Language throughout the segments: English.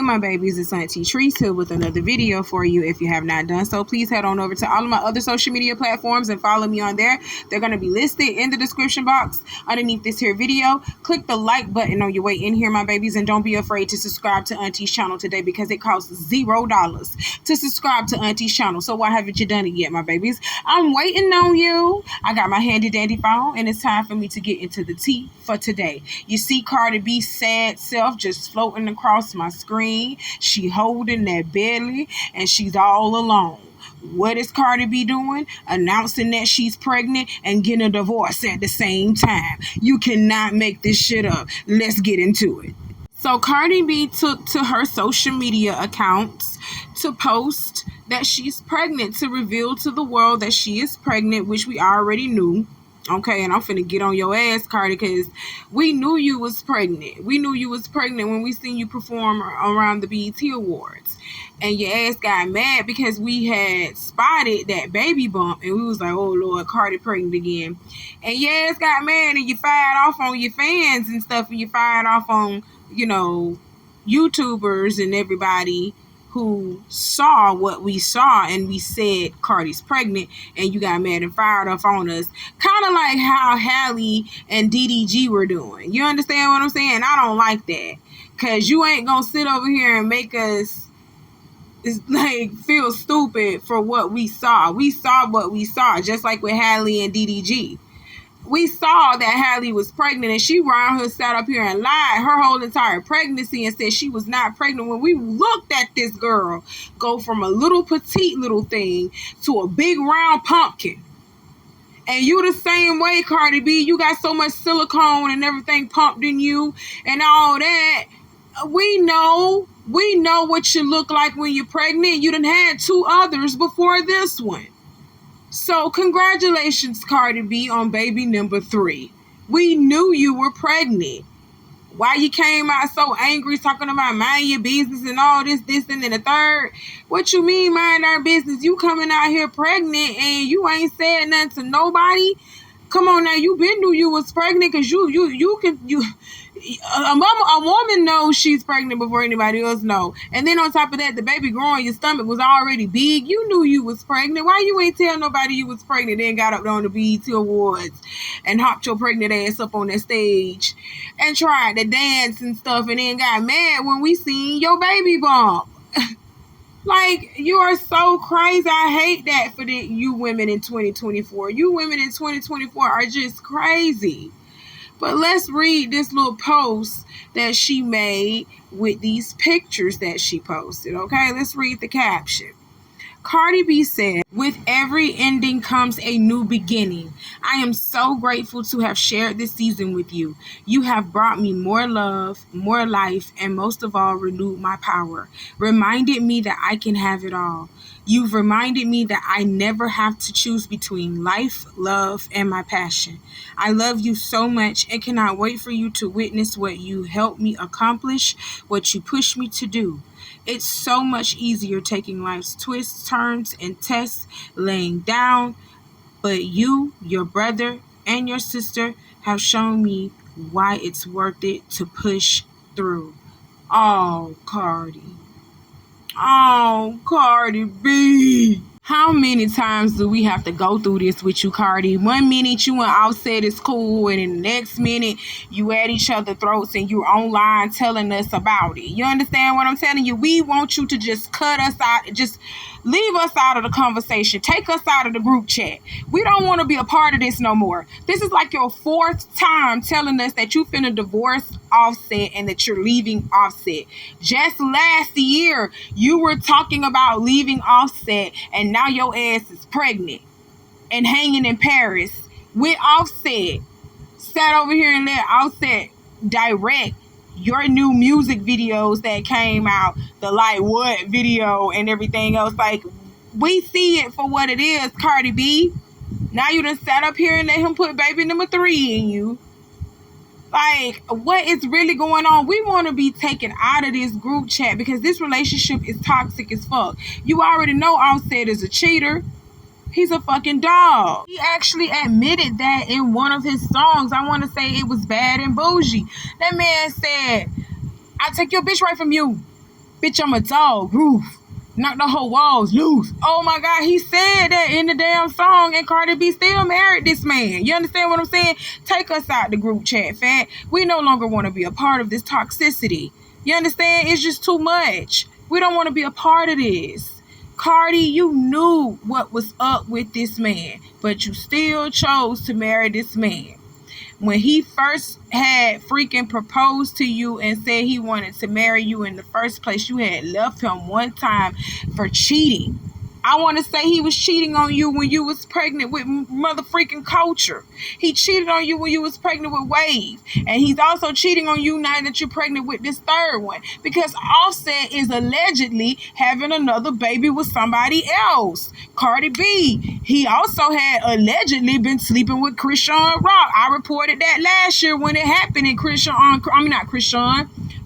my babies, it's Auntie Trice here with another video for you. If you have not done so, please head on over to all of my other social media platforms and follow me on there. They're going to be listed in the description box underneath this here video. Click the like button on your way in here, my babies, and don't be afraid to subscribe to Auntie's channel today because it costs $0 to subscribe to Auntie's channel. So why haven't you done it yet, my babies? I'm waiting on you. I got my handy dandy phone and it's time for me to get into the tea for today. You see Cardi B's sad self just floating across my screen. She holding that belly and she's all alone. What is Cardi B doing? Announcing that she's pregnant and getting a divorce at the same time. You cannot make this shit up. Let's get into it. So Cardi B took to her social media accounts to post that she's pregnant, to reveal to the world that she is pregnant, which we already knew. Okay, and I'm finna get on your ass, Cardi, because we knew you was pregnant. We knew you was pregnant when we seen you perform around the BET Awards. And your ass got mad because we had spotted that baby bump. And we was like, oh, Lord, Cardi pregnant again. And your ass got mad and you fired off on your fans and stuff. And you fired off on, you know, YouTubers and everybody who saw what we saw, and we said Cardi's pregnant, and you got mad and fired off on us. Kind of like how Halle and DDG were doing. You understand what I'm saying? I don't like that. Because you ain't going to sit over here and make us like feel stupid for what we saw. We saw what we saw, just like with Halle and DDG. We saw that Halle was pregnant and she around her sat up here and lied her whole entire pregnancy and said she was not pregnant, when we looked at this girl go from a little petite little thing to a big round pumpkin. And you the same way, Cardi B. You got so much silicone and everything pumped in you and all that. We know what you look like when you're pregnant. You done had 2 others before this one. So congratulations, Cardi B, on baby number 3. We knew you were pregnant. Why you came out so angry talking about mind your business and all this, and then the third? What you mean mind our business? You coming out here pregnant and you ain't said nothing to nobody? Come on now, you been knew you was pregnant because a woman knows she's pregnant before anybody else know. And then on top of that, the baby growing, your stomach was already big. You knew you was pregnant. Why you ain't tell nobody you was pregnant? Then got up on the BET Awards and hopped your pregnant ass up on that stage and tried to dance and stuff, and then got mad when we seen your baby bump. Like, you are so crazy. I hate that for you women in 2024. You women in 2024 are just crazy. But let's read this little post that she made with these pictures that she posted, okay? Let's read the caption. Cardi B said, "With every ending comes a new beginning. I am so grateful to have shared this season with you. You have brought me more love, more life, and most of all, renewed my power. Reminded me that I can have it all. You've reminded me that I never have to choose between life, love, and my passion. I love you so much and cannot wait for you to witness what you helped me accomplish, what you pushed me to do. It's so much easier taking life's twists, turns, and tests laying down, but you, your brother, and your sister have shown me why it's worth it to push through." Oh, Cardi. Oh, Cardi B. How many times do we have to go through this with you, Cardi? 1 minute you and Offset is cool, and in the next minute you at each other's throats and you're online telling us about it. You understand what I'm telling you? We want you to just cut us out, just leave us out of the conversation. Take us out of the group chat. We don't want to be a part of this no more. This is like your 4th time telling us that you finna divorce Offset and that you're leaving Offset. Just last year, you were talking about leaving Offset, and now your ass is pregnant and hanging in Paris with Offset. Sat over here and let Offset direct your new music videos that came out, the Like What video and everything else. Like, we see it for what it is, Cardi B. Now you done sat up here and let him put baby number 3 in you. Like, what is really going on? We want to be taken out of this group chat because this relationship is toxic as fuck. You already know Offset is a cheater. He's a fucking dog. He actually admitted that in one of his songs. I want to say it was Bad and Bougie. That man said, "I take your bitch right from you. Bitch, I'm a dog. Roof. Knock the whole walls loose. Oh my God, he said that in the damn song, and Cardi B still married this man. You understand what I'm saying? Take us out the group chat, fat. We no longer want to be a part of this toxicity. You understand? It's just too much. We don't want to be a part of this. Cardi, you knew what was up with this man, but you still chose to marry this man. When he first had freaking proposed to you and said he wanted to marry you in the first place, you had left him one time for cheating. I want to say he was cheating on you when you was pregnant with mother freaking Culture. He cheated on you when you was pregnant with Wave. And he's also cheating on you now that you're pregnant with this third one. Because Offset is allegedly having another baby with somebody else. Cardi B. He also had allegedly been sleeping with Chrisean Rock. I reported that last year when it happened, and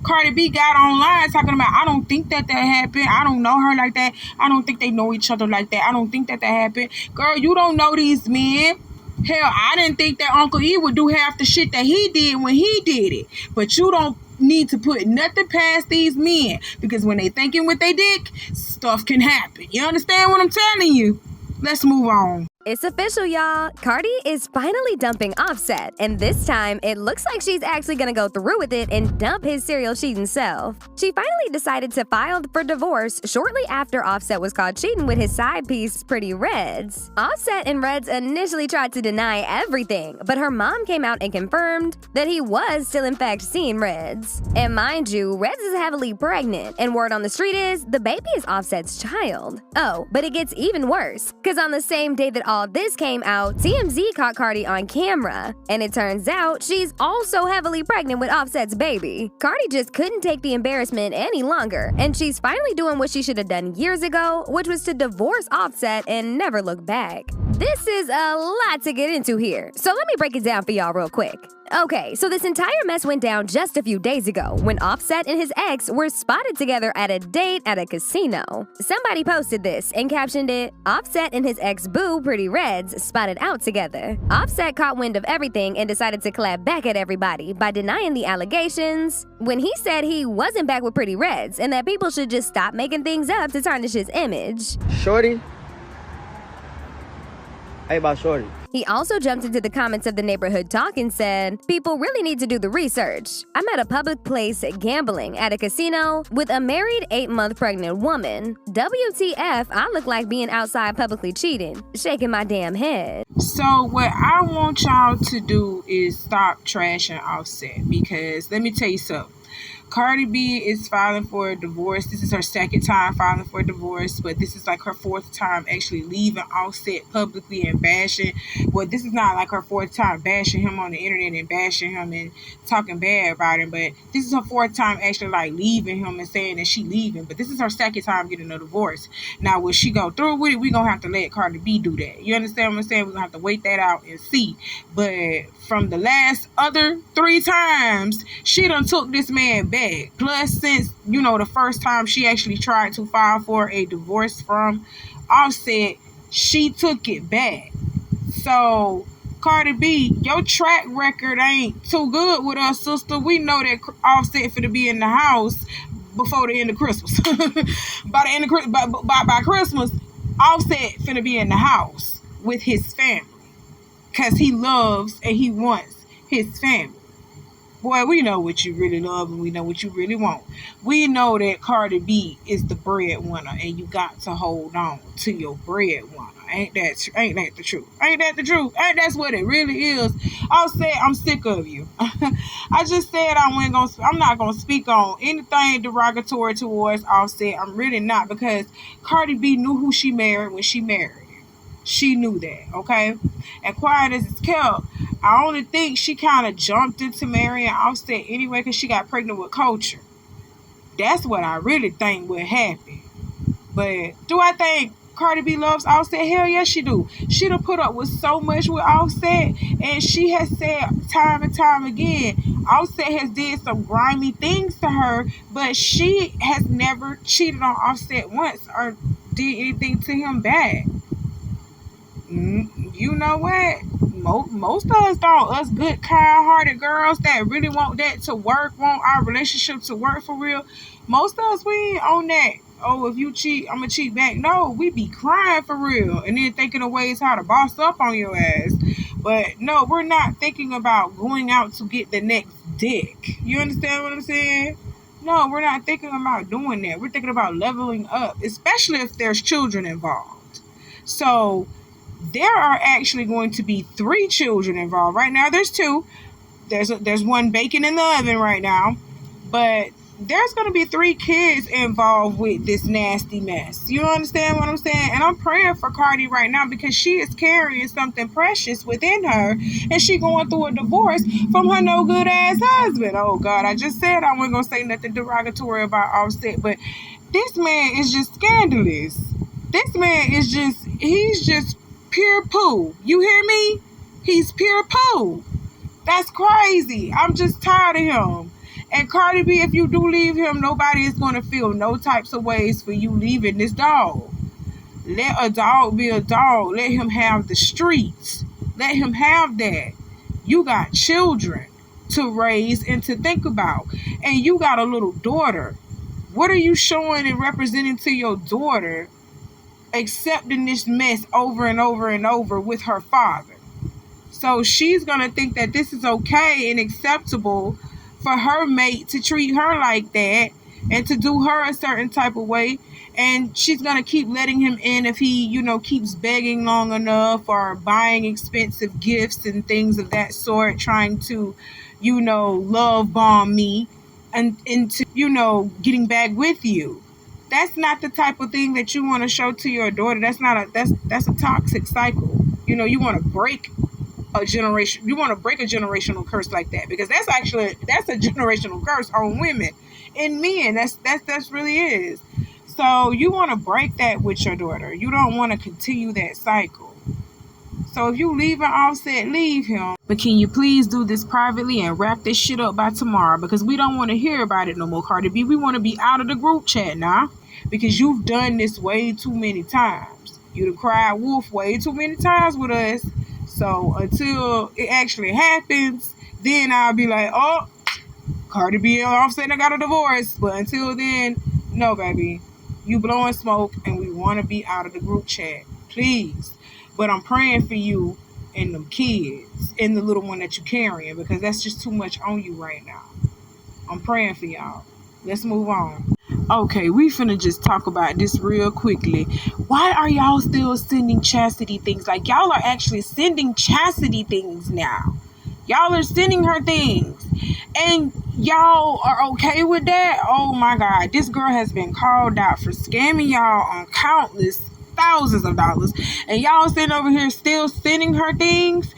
Cardi B got online talking about, I don't think that happened. I don't know her like that. I don't think they know each other like that. I don't think that happened. Girl, you don't know these men. Hell, I didn't think that Uncle E would do half the shit that he did when he did it. But you don't need to put nothing past these men, because when they thinking with their dick, stuff can happen. You understand what I'm telling you? Let's move on. It's official, y'all. Cardi is finally dumping Offset, and this time it looks like she's actually gonna go through with it and dump his serial cheating self. She finally decided to file for divorce shortly after Offset was caught cheating with his side piece, Pretty Reds. Offset and Reds initially tried to deny everything, but her mom came out and confirmed that he was still in fact seeing Reds. And mind you, Reds is heavily pregnant, and word on the street is the baby is Offset's child. Oh, but it gets even worse, because on the same day that all this came out, TMZ caught Cardi on camera, and it turns out she's also heavily pregnant with Offset's baby. Cardi just couldn't take the embarrassment any longer, and she's finally doing what she should have done years ago, which was to divorce Offset and never look back. This is a lot to get into here, so let me break it down for y'all real quick. Okay, so this entire mess went down just a few days ago when Offset and his ex were spotted together at a date at a casino. Somebody posted this and captioned it, "Offset and his ex-boo, Pretty Reds, spotted out together." Offset caught wind of everything and decided to clap back at everybody by denying the allegations when he said he wasn't back with Pretty Reds and that people should just stop making things up to tarnish his image. Shorty? Hey, about Shorty. He also jumped into the comments of the neighborhood talk and said, "People really need to do the research. I'm at a public place gambling at a casino with a married 8-month pregnant woman. WTF, I look like being outside publicly cheating, shaking my damn head." So what I want y'all to do is stop trashing Offset, because let me tell you something. Cardi B is filing for a divorce. This is her second time filing for a divorce, but this is like her fourth time actually leaving Offset publicly and bashing. Well, this is not like her fourth time bashing him on the internet and bashing him and talking bad about him, but this is her fourth time actually like leaving him and saying that she leaving. But this is her second time getting a divorce. Now, will she go through with it? We're going to have to let Cardi B do that. You understand what I'm saying? We're going to have to wait that out and see. But from the last other 3 times, she done took this man back. Plus, since, you know, the first time she actually tried to file for a divorce from Offset, she took it back. So, Cardi B, your track record ain't too good with us, sister. We know that Offset finna be in the house before the end of Christmas. By Christmas, Offset finna be in the house with his family, because he loves and he wants his family. Boy, we know what you really love and we know what you really want. We know that Cardi B is the breadwinner, and you got to hold on to your breadwinner. Ain't that the truth? Ain't that the truth? Ain't that's what it really is? Offset, I'm sick of you. I just said I'm not gonna speak on anything derogatory towards Offset. I'm really not, because Cardi B knew who she married when she married. She knew that, okay? And quiet as it's kept, I only think she kind of jumped into marrying Offset anyway because she got pregnant with Culture. That's what I really think would happen. But do I think Cardi B loves Offset? Hell yes, she do. She done put up with so much with Offset, and she has said time and time again, Offset has did some grimy things to her, but she has never cheated on Offset once or did anything to him bad. You know what? most of us don't. Us good, kind-hearted girls that really want that to work, want our relationship to work for real. Most of us, we ain't on that. Oh, if you cheat, I'm gonna cheat back. No, we be crying for real, and then thinking of ways how to boss up on your ass. But no, we're not thinking about going out to get the next dick. You understand what I'm saying? No, we're not thinking about doing that. We're thinking about leveling up, especially if there's children involved. So there are actually going to be 3 children involved. Right now, there's 2. There's one baking in the oven right now, but there's going to be 3 kids involved with this nasty mess. You understand what I'm saying? And I'm praying for Cardi right now because she is carrying something precious within her, and she going through a divorce from her no good ass husband. Oh God, I just said I wasn't going to say nothing derogatory about Offset, but this man is just scandalous. This man is he's just pure poo. You hear me? He's pure poo. That's crazy. I'm just tired of him. And Cardi B, if you do leave him, nobody is going to feel no types of ways for you leaving this dog. Let a dog be a dog. Let him have the streets. Let him have that. You got children to raise and to think about. And you got a little daughter. What are you showing and representing to your daughter, accepting this mess over and over and over with her father? So she's going to think that this is okay and acceptable for her mate to treat her like that and to do her a certain type of way. And she's going to keep letting him in if he, keeps begging long enough or buying expensive gifts and things of that sort, trying to, love bomb me and into, getting back with you. That's not the type of thing that you want to show to your daughter. That's a toxic cycle. You want to break a generation. You want to break a generational curse like that, because that's a generational curse on women and men. That's really is. So you want to break that with your daughter. You don't want to continue that cycle. So if you leave an Offset, leave him. But can you please do this privately and wrap this shit up by tomorrow, because we don't want to hear about it no more, Cardi B. We want to be out of the group chat now, because you've done this way too many times. You've cried wolf way too many times with us. So until it actually happens, then I'll be like, oh, Cardi B and Offset, I got a divorce. But until then, no, baby. You blowing smoke, and we want to be out of the group chat. Please. But I'm praying for you and them kids and the little one that you're carrying, because that's just too much on you right now. I'm praying for y'all. Let's move on. Okay, we finna just talk about this real quickly. Why are y'all still sending chastity things? Like, y'all are actually sending chastity things now. Y'all are sending her things. And y'all are okay with that? Oh my God. This girl has been called out for scamming y'all on countless thousands of dollars. And y'all sitting over here still sending her things?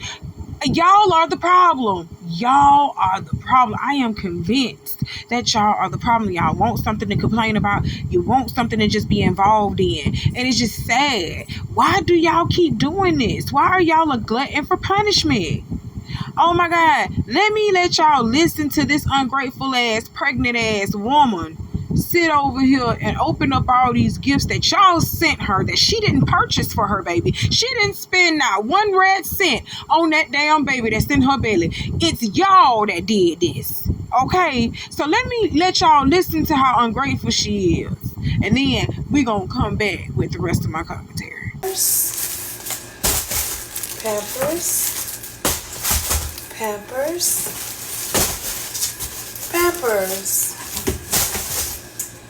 Y'all are the problem. Y'all are the problem. I am convinced that y'all are the problem. Y'all want something to complain about. You want something to just be involved in. And it's just sad. Why do y'all keep doing this? Why are y'all a glutton for punishment? Oh my God. Let y'all listen to this ungrateful ass, pregnant ass woman sit over here and open up all these gifts that y'all sent her that she didn't purchase for her baby. She didn't spend not one red cent on that damn baby that's in her belly. It's y'all that did this. Okay? So let y'all listen to how ungrateful she is. And then we gonna come back with the rest of my commentary. Pampers.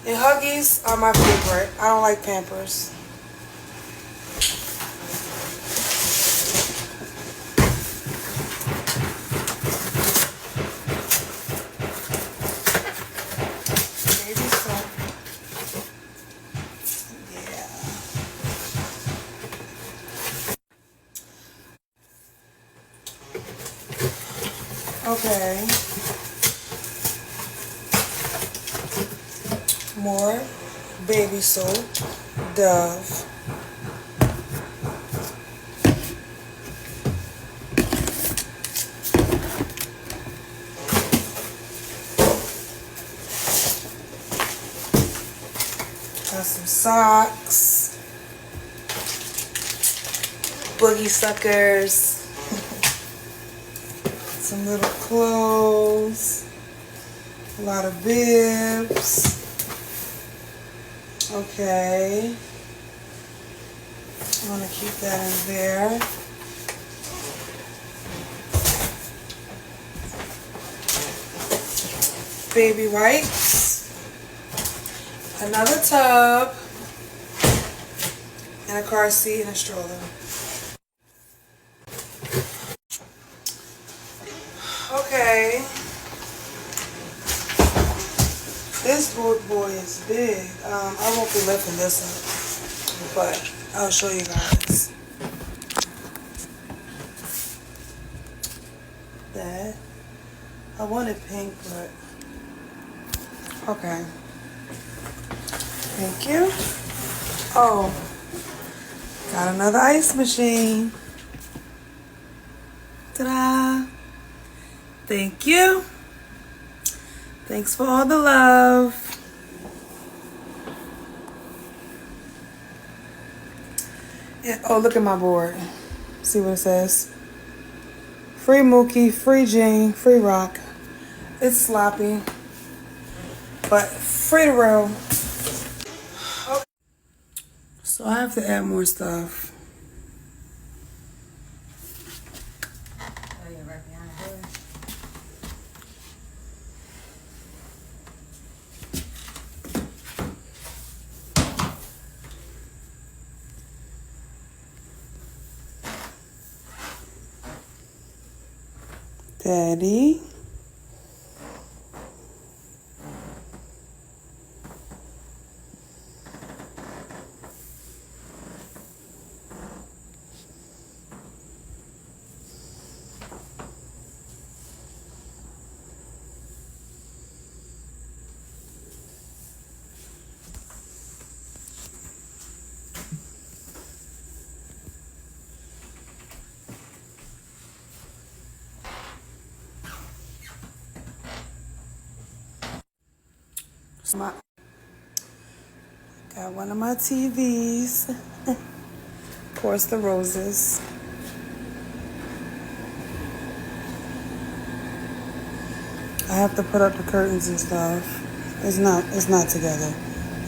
And Huggies are my favorite. I don't like Pampers. Baby soap. Yeah. Okay. More baby soap, Dove. Got some socks, boogie suckers. Some little clothes. A lot of bibs. Okay. I want to keep that in there. Baby wipes. Another tub. And a car seat and a stroller. Okay. This boy is big. I won't be lifting this up, but I'll show you guys. That. I wanted pink, but okay. Thank you. Oh, got another ice machine. Ta-da! Thank you. Thanks for all the love. And, oh, look at my board. See what it says? Free Mookie, free Jean, free Rock. It's sloppy, but free to roll. Okay. So I have to add more stuff. Daddy. Got one of my TVs. Of course, the roses. I have to put up the curtains and stuff. It's not together.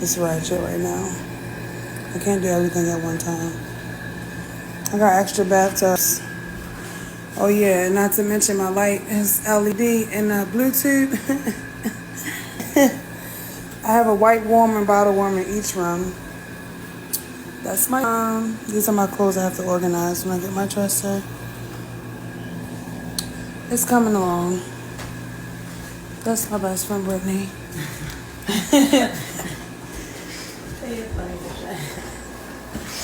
It's ratchet right now. I can't do everything at one time. I got extra bathtubs. Oh yeah, not to mention my light is LED and Bluetooth. I have a white warmer and bottle warmer in each room. That's my these are my clothes I have to organize when I get my dresser. It's coming along. That's my best friend Brittany.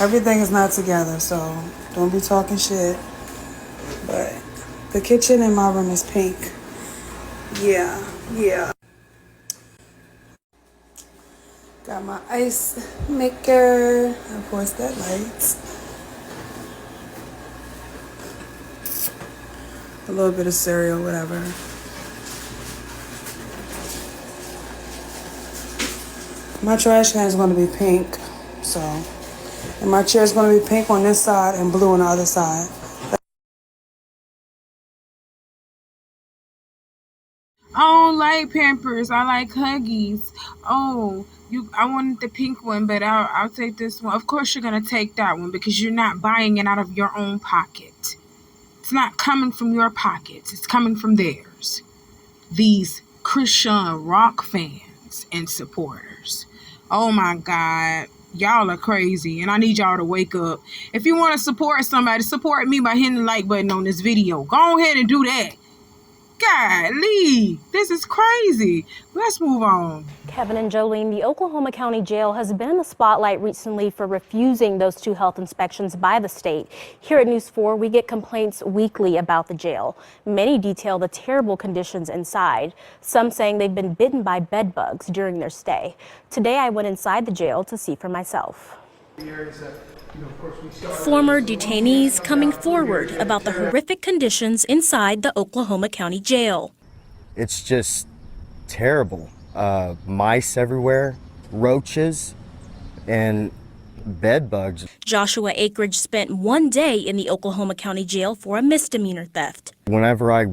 Everything is not together, so don't be talking shit. But the kitchen in my room is pink. Yeah. Got my ice maker. Of course, that lights. A little bit of cereal, whatever. My trash can is going to be pink, so. And my chair is going to be pink on this side and blue on the other side. I don't like Pampers. I like Huggies. Oh, I wanted the pink one, but I'll take this one. Of course you're going to take that one because you're not buying it out of your own pocket. It's not coming from your pockets. It's coming from theirs. These Chrisean rock fans and supporters. Oh my God. Y'all are crazy and I need y'all to wake up. If you want to support somebody, support me by hitting the like button on this video. Go ahead and do that. Golly, this is crazy. Let's move on. Kevin and Jolene, the Oklahoma County Jail has been in the spotlight recently for refusing those 2 health inspections by the state. Here at News 4, we get complaints weekly about the jail. Many detail the terrible conditions inside, some saying they've been bitten by bed bugs during their stay. Today, I went inside the jail to see for myself. Former detainees coming forward about the horrific conditions inside the Oklahoma County Jail. It's just terrible. Mice everywhere, roaches, and bed bugs. Joshua Akridge spent 1 day in the Oklahoma County Jail for a misdemeanor theft. Whenever I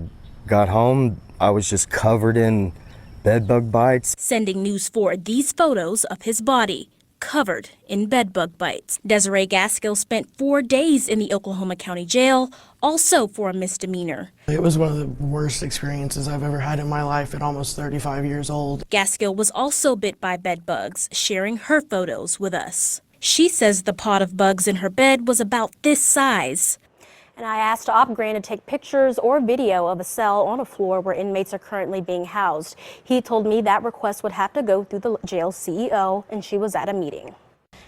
Got home, I was just covered in bedbug bites. Sending News 4 these photos of his body, covered in bedbug bites. Desiree Gaskill spent 4 days in the Oklahoma County Jail, also for a misdemeanor. It was one of the worst experiences I've ever had in my life at almost 35 years old. Gaskill was also bit by bed bugs, sharing her photos with us. She says the pot of bugs in her bed was about this size. And I asked OpGran to take pictures or video of a cell on a floor where inmates are currently being housed. He told me that request would have to go through the jail CEO, and she was at a meeting.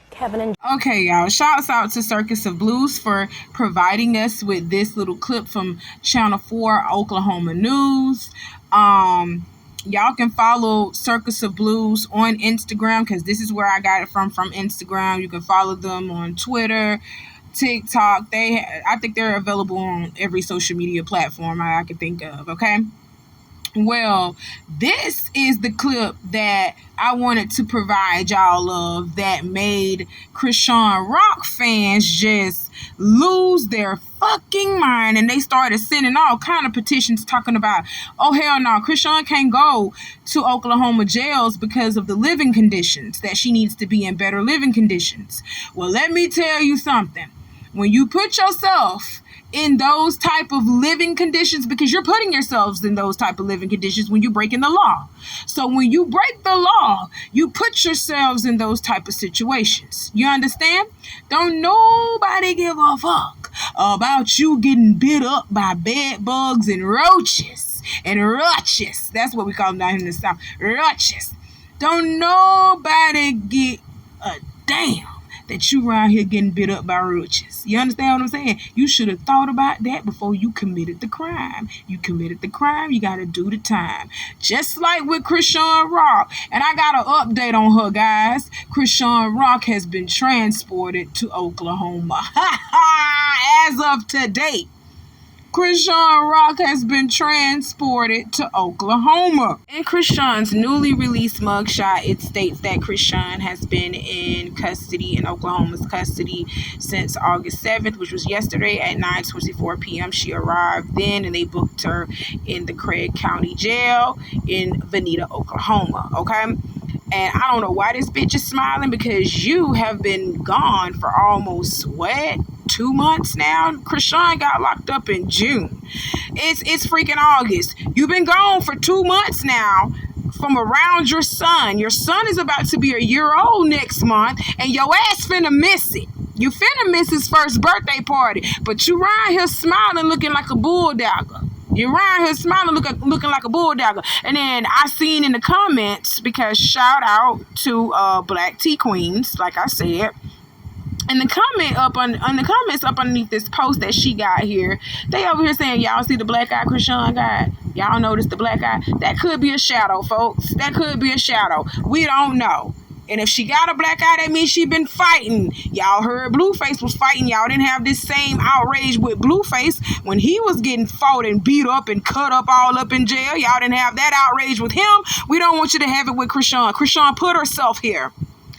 Kevin and Okay, y'all. Shouts out to Circus of Blues for providing us with this little clip from Channel 4 Oklahoma News. Y'all can follow Circus of Blues on Instagram, because this is where I got it from Instagram. You can follow them on Twitter, TikTok. I think they're available on every social media platform I can think of. Okay. Well, this is the clip that I wanted to provide y'all of that made Chrisean Rock fans just lose their fucking mind, and they started sending all kind of petitions talking about, oh hell no, Chrisean can't go to Oklahoma jails because of the living conditions, that she needs to be in better living conditions. Well, let me tell you something. When you put yourself in those type of living conditions, because you're putting yourselves in those type of living conditions when you're breaking the law. So when you break the law, you put yourselves in those type of situations. You understand? Don't nobody give a fuck about you getting bit up by bed bugs and roaches and roaches. That's what we call them down in the South. Roaches. Don't nobody get a damn that you around here getting bit up by roaches. You understand what I'm saying? You should have thought about that before you committed the crime. You committed the crime, you got to do the time. Just like with Chrisean Rock. And I got an update on her, guys. Chrisean Rock has been transported to Oklahoma. As of today, Chrisean Rock has been transported to Oklahoma. In Chrisean's newly released mugshot, it states that Chrisean has been in custody, in Oklahoma's custody, since August 7th, which was yesterday at 9:24 p.m. She arrived then, and they booked her in the Craig County Jail in Veneta, Oklahoma. Okay? And I don't know why this bitch is smiling, because you have been gone for almost, 2 months now? Chrisean got locked up in June. It's freaking August. You've been gone for 2 months now from around your son. Your son is about to be a year old next month, and your ass finna miss it. You finna miss his first birthday party, but you around here smiling looking like a bulldogger. You're around here smiling looking like a bulldogger. And then I seen in the comments, because shout out to Black Tea Queens, like I said, in the comments up underneath this post that she got here, they over here saying, y'all see the black eye Chrisean got? Y'all notice the black eye? That could be a shadow, folks. That could be a shadow. We don't know. And if she got a black eye, that means she been fighting. Y'all heard Blueface was fighting. Y'all didn't have this same outrage with Blueface when he was getting fought and beat up and cut up all up in jail. Y'all didn't have that outrage with him. We don't want you to have it with Chrisean. Chrisean put herself here.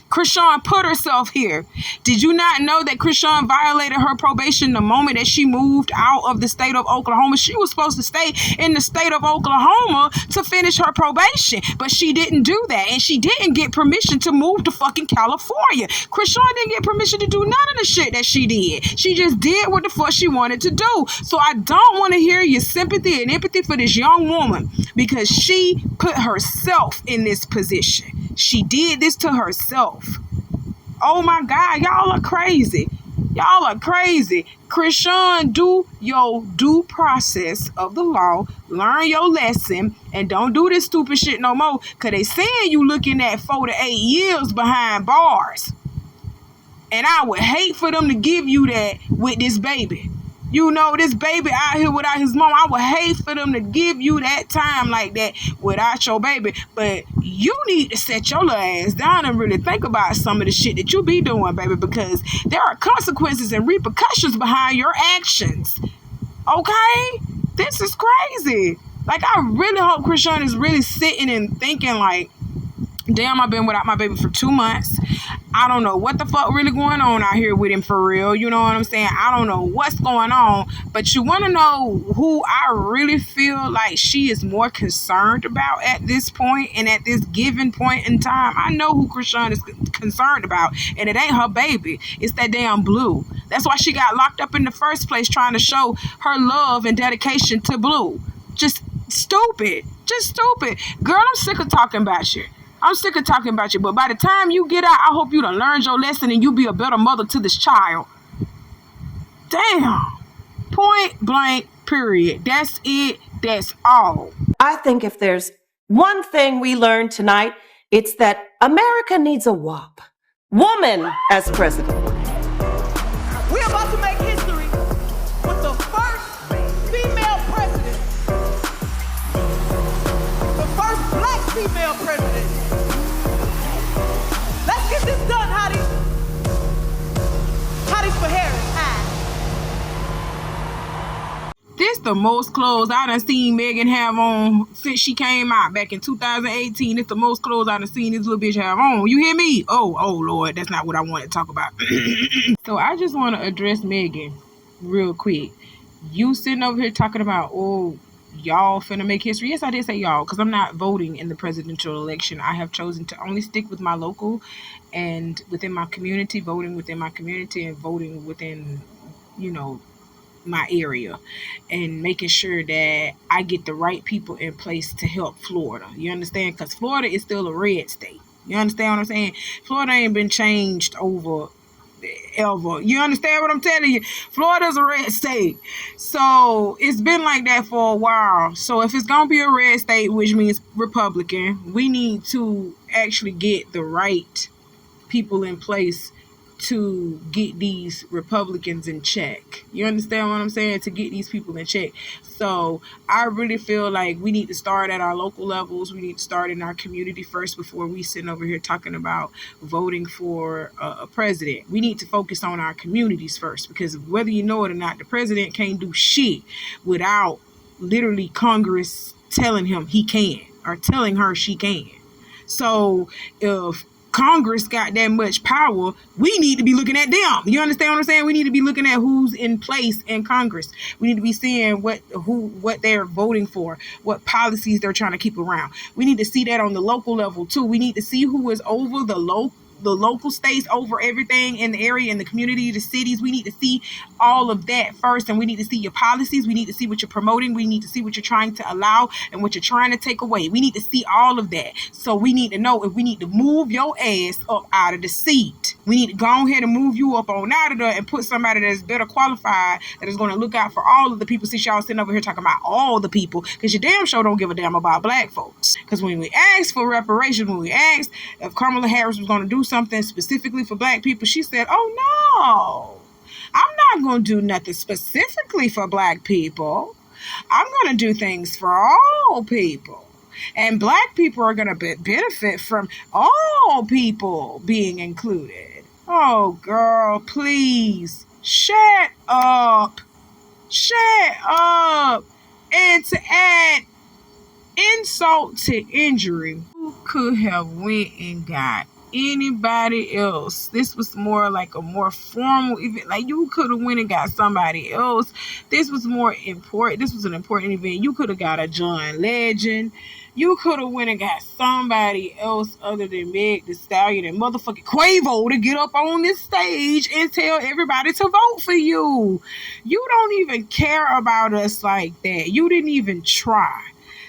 Chrisean put herself here. Did you not know that Chrisean violated her probation the moment that she moved out of the state of Oklahoma? She was supposed to stay in the state of Oklahoma to finish her probation, but she didn't do that, and she didn't get permission to move to fucking California. Chrisean didn't get permission to do none of the shit that she did. She just did what the fuck she wanted to do. So I don't want to hear your sympathy and empathy for this young woman, because she put herself in this position. She did this to herself. Oh my God, y'all are crazy. Y'all are crazy. Chrisean, do your due process of the law. Learn your lesson, and don't do this stupid shit no more. Because they saying you looking at 4 to 8 years behind bars. And I would hate for them to give you that with this baby. You know, this baby out here without his mom, I would hate for them to give you that time like that without your baby. But you need to set your little ass down and really think about some of the shit that you be doing, baby, because there are consequences and repercussions behind your actions. Okay? This is crazy. Like, I really hope Chrisean is really sitting and thinking like, damn, I've been without my baby for 2 months. I don't know what the fuck really going on out here with him for real. You know what I'm saying? I don't know what's going on. But you want to know who I really feel like she is more concerned about at this point and at this given point in time? I know who Chrisean is concerned about, and it ain't her baby. It's that damn Blue. That's why she got locked up in the first place, trying to show her love and dedication to Blue. Just stupid. Just stupid. Girl, I'm sick of talking about you. I'm sick of talking about you, but by the time you get out, I hope you done learned your lesson and you be a better mother to this child. Damn. Point blank, period. That's it. That's all. I think if there's one thing we learned tonight, it's that America needs a WAP. Woman as president. We're about to make history with the first female president. The first black female president. Let's get this done, hotties. Hotties for Harris. This the most clothes I done seen Megan have on since she came out back in 2018. It's the most clothes I done seen this little bitch have on. You hear me? Oh Lord, that's not what I want to talk about. So I just want to address Megan real quick. You sitting over here talking about, oh, y'all finna make history. Yes, I did say y'all, because I'm not voting in the presidential election. I have chosen to only stick with my local and within my community, voting within my community and voting within, you know, my area, and making sure that I get the right people in place to help Florida. You understand? Because Florida is still a red state. You understand what I'm saying? Florida ain't been changed over ever. You understand what I'm telling you? Florida's a red state. So it's been like that for a while. So if it's going to be a red state, which means Republican, we need to actually get the right people in place to get these Republicans in check. You understand what I'm saying? To get these people in check. So I really feel like we need to start at our local levels. We need to start in our community first before we sitting over here talking about voting for a president. We need to focus on our communities first, because whether you know it or not, the president can't do shit without literally Congress telling him he can, or telling her she can. So if Congress got that much power, we need to be looking at them. You understand what I'm saying? We need to be looking at who's in place in Congress. We need to be seeing what they're voting for, what policies they're trying to keep around. We need to see that on the local level too. We need to see who is over the local states, over everything in the area, in the community, the cities. We need to see all of that first, and we need to see your policies. We need to see what you're promoting. We need to see what you're trying to allow and what you're trying to take away. We need to see all of that. So we need to know if we need to move your ass up out of the seat. We need to go ahead and move you up on out of there and put somebody that's better qualified, that is going to look out for all of the people. Since y'all sitting over here talking about all the people, because your damn show don't give a damn about black folks. Because when we asked for reparations, when we asked if Kamala Harris was going to do something specifically for black people, she said, oh no, I'm not going to do nothing specifically for black people. I'm going to do things for all people. And black people are going to benefit from all people being included. Oh, girl, please, shut up. Shut up. And to add insult to injury, who could have went and got anybody else? This was more like a more formal event. Like, you could have went and got somebody else. This was more important. This was an important event. You could have got a John Legend. You could have went and got somebody else other than Meg Thee Stallion and motherfucking Quavo to get up on this stage and tell everybody to vote for you. You don't even care about us like that. You didn't even try.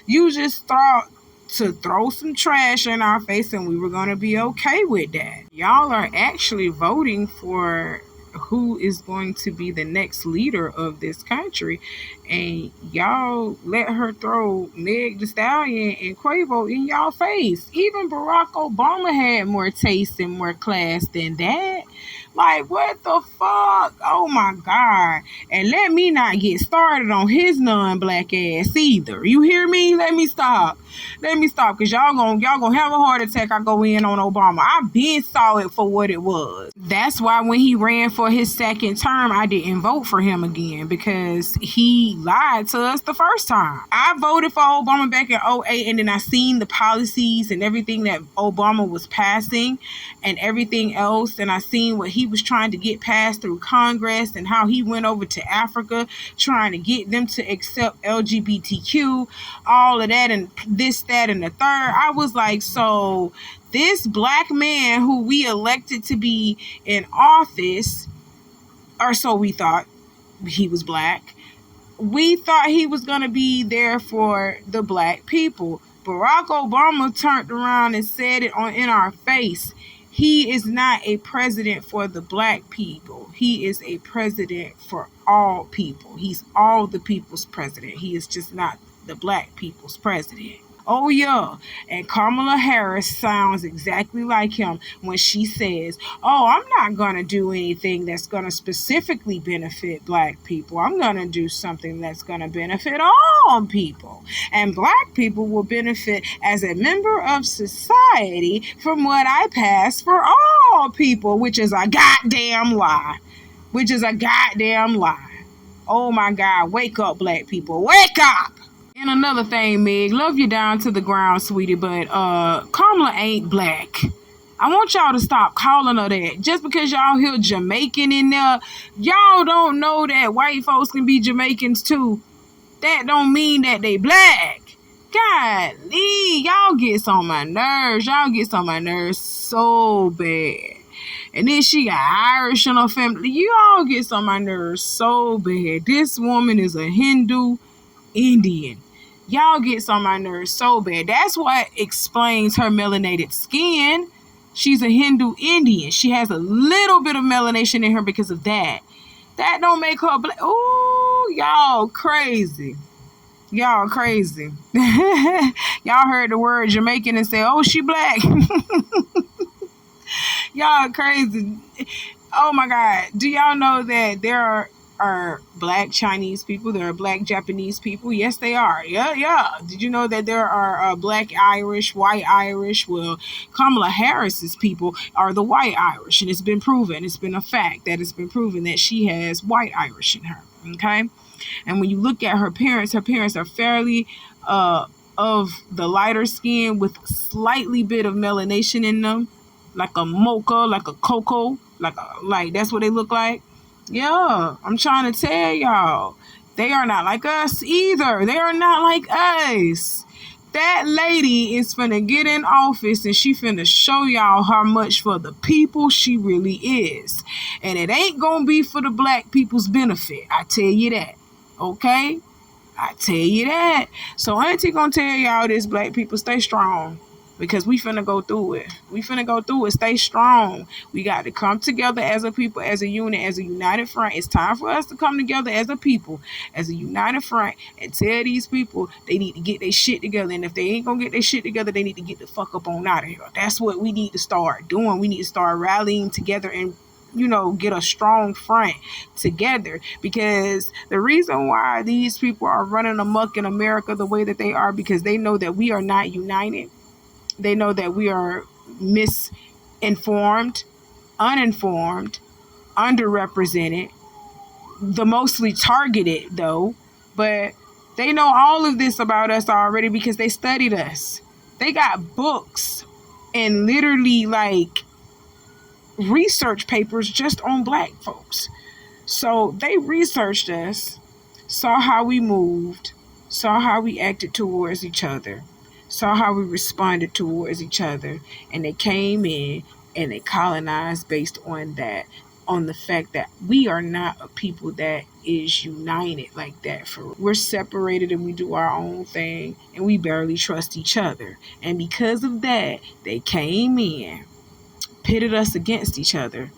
You just thought to throw some trash in our face and we were going to be okay with that. Y'all are actually voting for who is going to be the next leader of this country, and y'all let her throw Meg Thee Stallion and Quavo in y'all face. Even Barack Obama had more taste and more class than that. Like, what the fuck? Oh my God. And let me not get started on his non-black ass either. You hear me? Let me stop. Because y'all gonna have a heart attack. I go in on Obama. I been saw it for what it was. That's why when he ran for his second term, I didn't vote for him again, because he lied to us the first time. I voted for Obama back in 2008, and then I seen the policies and everything that Obama was passing and everything else, and I seen what he was trying to get passed through Congress and how he went over to Africa trying to get them to accept LGBTQ, all of that, and this, that, and the third. I was like, so this black man who we elected to be in office, or so we thought, he was black, we thought he was going to be there for the black people. Barack Obama turned around and said it in our face. He is not a president for the black people. He is a president for all people. He's all the people's president. He is just not the black people's president. Oh yeah, and Kamala Harris sounds exactly like him when she says, oh, I'm not going to do anything that's going to specifically benefit black people. I'm going to do something that's going to benefit all people. And black people will benefit as a member of society from what I pass for all people, which is a goddamn lie. Oh my God, wake up, black people, wake up! And another thing, Meg, love you down to the ground, sweetie, but Kamala ain't black. I want y'all to stop calling her that. Just because y'all hear Jamaican in there, y'all don't know that white folks can be Jamaicans too. That don't mean that they black. Golly, y'all get on my nerves. Y'all get on my nerves so bad. And then she got Irish in her family. You all get on my nerves so bad. This woman is a Hindu Indian. Y'all get on my nerves so bad. That's what explains her melanated skin. She's a Hindu Indian. She has a little bit of melanation in her because of that. That don't make her black. Ooh, y'all crazy. Y'all crazy. Y'all heard the word Jamaican and said, oh, she black. Y'all crazy. Oh my God. Do y'all know that there are black Chinese people? There are black Japanese people. Yes, they are. Yeah. Did you know that there are black Irish, white Irish? Well, Kamala Harris's people are the white Irish, and it's been proven. It's been a fact that it's been proven that she has white Irish in her. Okay, and when you look at her parents are fairly of the lighter skin with slightly bit of melanation in them, like a mocha, like a cocoa, like that's what they look like. Yeah, I'm trying to tell y'all, they are not like us either. They are not like us. That lady is finna get in office and she finna show y'all how much for the people she really is. And it ain't gonna be for the black people's benefit. I tell you that. Okay? I tell you that. So Auntie gonna tell y'all this, black people, stay strong. Because we finna go through it. Stay strong. We got to come together as a people, as a unit, as a united front. It's time for us to come together as a people, as a united front, and tell these people they need to get their shit together. And if they ain't gonna get their shit together, they need to get the fuck up on out of here. That's what we need to start doing. We need to start rallying together and get a strong front together, because the reason why these people are running amok in America the way that they are, because they know that we are not united. They know that we are misinformed, uninformed, underrepresented, the mostly targeted though, but they know all of this about us already because they studied us. They got books and literally like research papers just on black folks. So they researched us, saw how we moved, saw how we acted towards each other, saw how we responded towards each other, and they came in and they colonized based on that, on the fact that we are not a people that is united like that. We're separated and we do our own thing and we barely trust each other. And because of that, they came in, pitted us against each other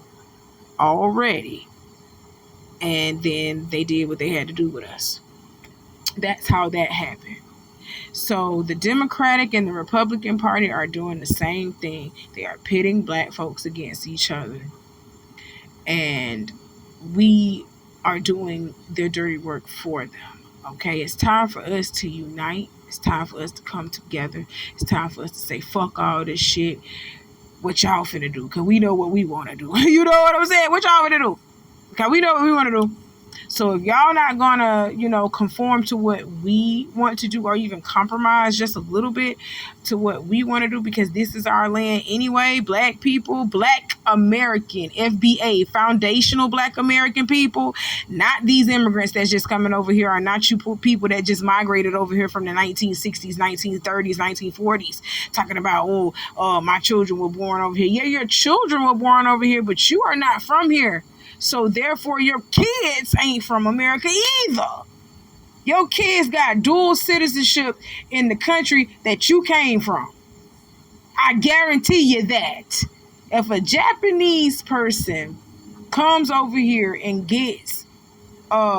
already, and then they did what they had to do with us. That's how that happened. So the Democratic and the Republican Party are doing the same thing. They are pitting black folks against each other. and we are doing their dirty work for them. Okay, it's time for us to unite. It's time for us to come together. It's time for us to say, fuck all this shit. What y'all finna do? Because we know what we want to do. You know what I'm saying? What y'all finna do? Because we know what we want to do. So if y'all not gonna, conform to what we want to do, or even compromise just a little bit to what we want to do, because this is our land anyway, Black people, Black American, FBA, foundational Black American people, not these immigrants that's just coming over here, or not you people that just migrated over here from the 1960s, 1930s, 1940s, talking about, my children were born over here. Yeah, your children were born over here, but you are not from here. So therefore, your kids ain't from America either. Your kids got dual citizenship in the country that you came from. I guarantee you that. If a Japanese person comes over here and gets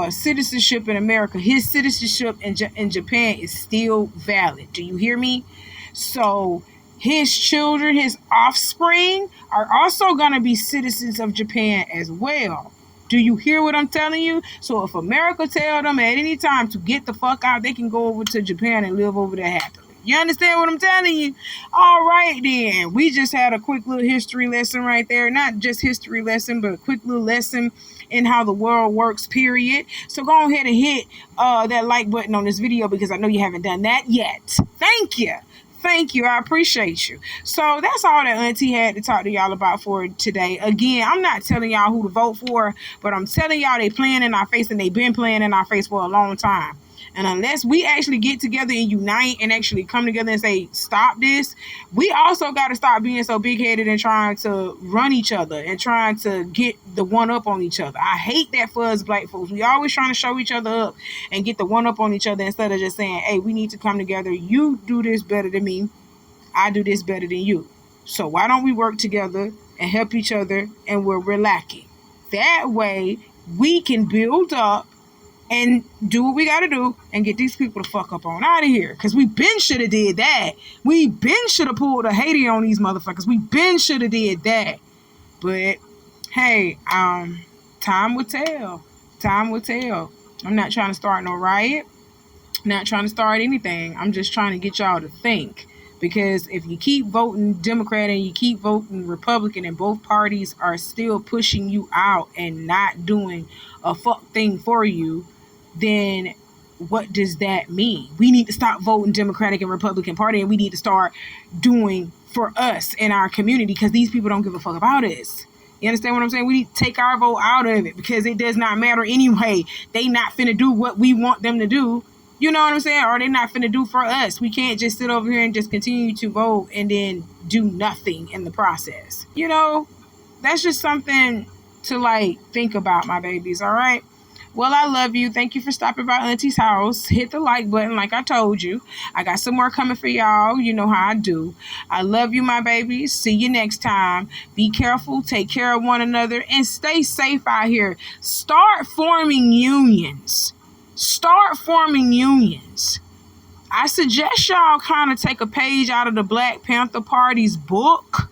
citizenship in America, his citizenship in Japan is still valid. Do you hear me? So his children, his offspring, are also going to be citizens of Japan as well. Do you hear what I'm telling you? So if America tell them at any time to get the fuck out, they can go over to Japan and live over there happily. You understand what I'm telling you? All right, then. We just had a quick little history lesson right there. Not just history lesson, but a quick little lesson in how the world works, period. So go ahead and hit that like button on this video, because I know you haven't done that yet. Thank you. Thank you. I appreciate you. So that's all that Auntie had to talk to y'all about for today. Again, I'm not telling y'all who to vote for, but I'm telling y'all they playing in our face, and they've been playing in our face for a long time. And unless we actually get together and unite and actually come together and say, stop this, we also got to stop being so big-headed and trying to run each other and trying to get the one up on each other. I hate that for us Black folks. We always trying to show each other up and get the one up on each other, instead of just saying, hey, we need to come together. You do this better than me. I do this better than you. So why don't we work together and help each other and where we're lacking? That way we can build up and do what we got to do and get these people to fuck up on out of here. Because we been should have did that. We been should have pulled a Haiti on these motherfuckers. We been should have did that. But, hey, time will tell. Time will tell. I'm not trying to start no riot. Not trying to start anything. I'm just trying to get y'all to think. Because if you keep voting Democrat and you keep voting Republican, and both parties are still pushing you out and not doing a fuck thing for you, then what does that mean? We need to stop voting Democratic and Republican Party, and we need to start doing for us in our community, because these people don't give a fuck about us. You understand what I'm saying? We need to take our vote out of it, because it does not matter anyway. They not finna do what we want them to do. You know what I'm saying? Or they not finna do for us. We can't just sit over here and just continue to vote and then do nothing in the process. You know, that's just something to think about, my babies. All right. Well, I love you. Thank you for stopping by Auntie's house. Hit the like button like I told you. I got some more coming for y'all. You know how I do. I love you, my babies. See you next time. Be careful. Take care of one another and stay safe out here. Start forming unions. Start forming unions. I suggest y'all kind of take a page out of the Black Panther Party's book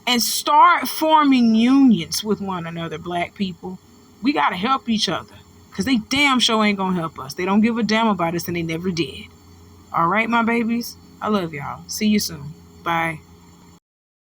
and start forming unions with one another, Black people. We got to help each other, because they damn sure ain't going to help us. They don't give a damn about us, and they never did. All right, my babies. I love y'all. See you soon. Bye.